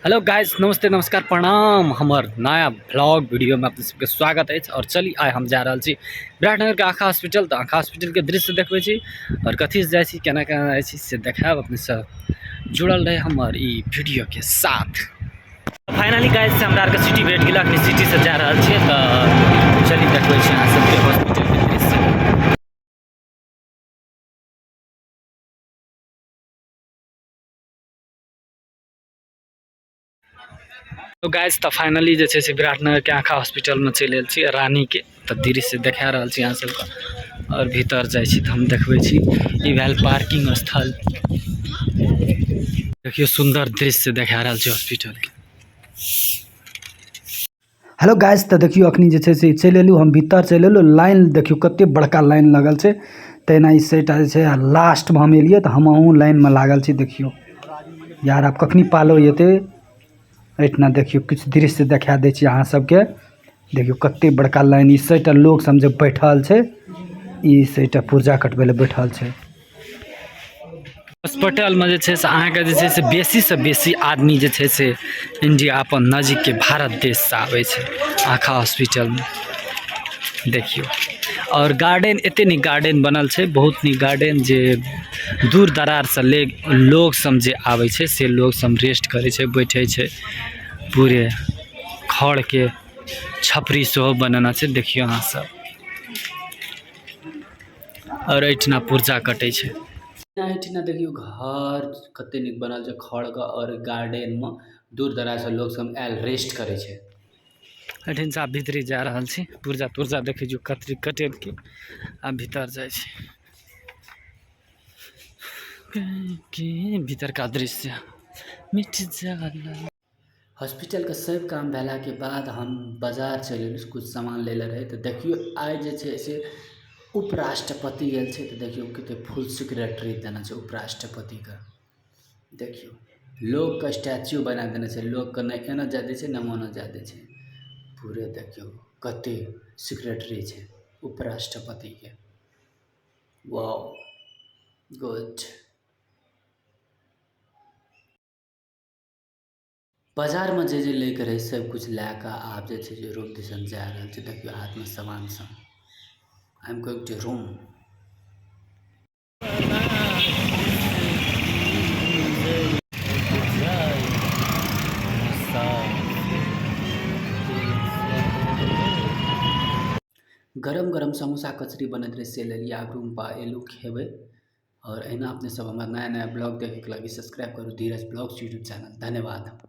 Hello guys, नमस्ते नमस्कार प्रणाम। हमार नया ब्लॉग वीडियो में आप सबके स्वागत है। और चली आइ हम जा रहा छी विराटनगर के आँखा हॉस्पिटल। तो आँखा हॉस्पिटल के दृश्य देखबे छी और कथी से जाए छी, केना केना जाए छी से देखाब। अपने सब जुड़ल रहे हमार ई वीडियो के साथ। फाइनली गाइस से हमरा के सिटी भेट गेल, अपनी सिटी से जा रहा छी। तो चली देखबे छी अहाँ सबके हॉस्पिटल के दृश्य। तो गाइस तो फाइनली जे छै से विराटनगर के आँखा हॉस्पिटल में चलि आयल छी रानी के। तो दृश्य देखा रहल छी अहाँ सबके और भीतर जाए छी तो हम देखबे छी। ई भेल पार्किंग स्थल। देखियो सुंदर दृश्य देखा रहल छी हॉस्पिटल के। हेलो गाइस, तो देखियो अखनी जे छै से चलि एलू, हम भीतर चलि एलू। लाइन देखियो कते बड़का लाइन लगल छै। तेना ई सेटा जे छै लास्ट में हम एलिए तो हमहू लाइन में लागल छी। देखियो यार, आप कखनी पालो येते एठना देखियो कुछ दृश्य देखा दै छी अहाँ सबके। देखियो कते बड़का लाइन, ई सेटा लोग सब जे बैठल छै, ई सेटा पुर्जा कटबे ले बैठल छै। हॉस्पिटल में जे छै से अहाँ के जे छै से बेसी से बेसी आदमी जे छै से इंडिया अपन नजीक के भारत देश से आवे छै आँखा हॉस्पिटल में। देखियो और गार्डन एते नी गार्डन बनल छै, बहुत नी गार्डन जे दूर दरार से लोग सब जे आवे छै से लोग सब रेस्ट करे छै, बैठे छै। पूरे खड़ के छपरी सेहो बनना छै, देखियो अहाँ सब। और एठना पुर्जा कटे छै। एठना देखियो घर कते नीक बनल छै खड़ के, और गार्डन में दूर दराज से लोग सब आयल रेस्ट करे छै। एठन से आप भीतरी जा रहल छी, पुर्जा तुर्जा देखे जो कतरी कटेल के आ भीतर जाए छी के भीतर का दृश्य मिट जाला। हॉस्पिटल के सब काम भेला के बाद हम बाजार चले कुछ सामान ले ले रहे। तो देखियो आइ जे छै से उपराष्ट्रपति गेल छै। तो देखियो कते फुल सिक्रेटरी देना छै उपराष्ट्रपति का। देखियो लोग का स्टैच्यू बना देने छै, लोग के न एना जा दे छै न मना जा दे छै। पूरे देखियो कते सिक्रेटरी छै उपराष्ट्रपति के। Wow good. बाजार में जे लेके रहे सब कुछ लैके आप जे छै रूम दिसन जा रहल छै। देखियो हाथ में सामान सब। I am going to room. गरम गरम समोसा कचरी बनत रहे से ले लिया रूम पर एलू खेबे। और अहिना अपने सब हमारा नया नया ब्लॉग देखे के लगी सब्सक्राइब करू धीरज ब्लॉग्स यूट्यूब चैनल। धन्यवाद।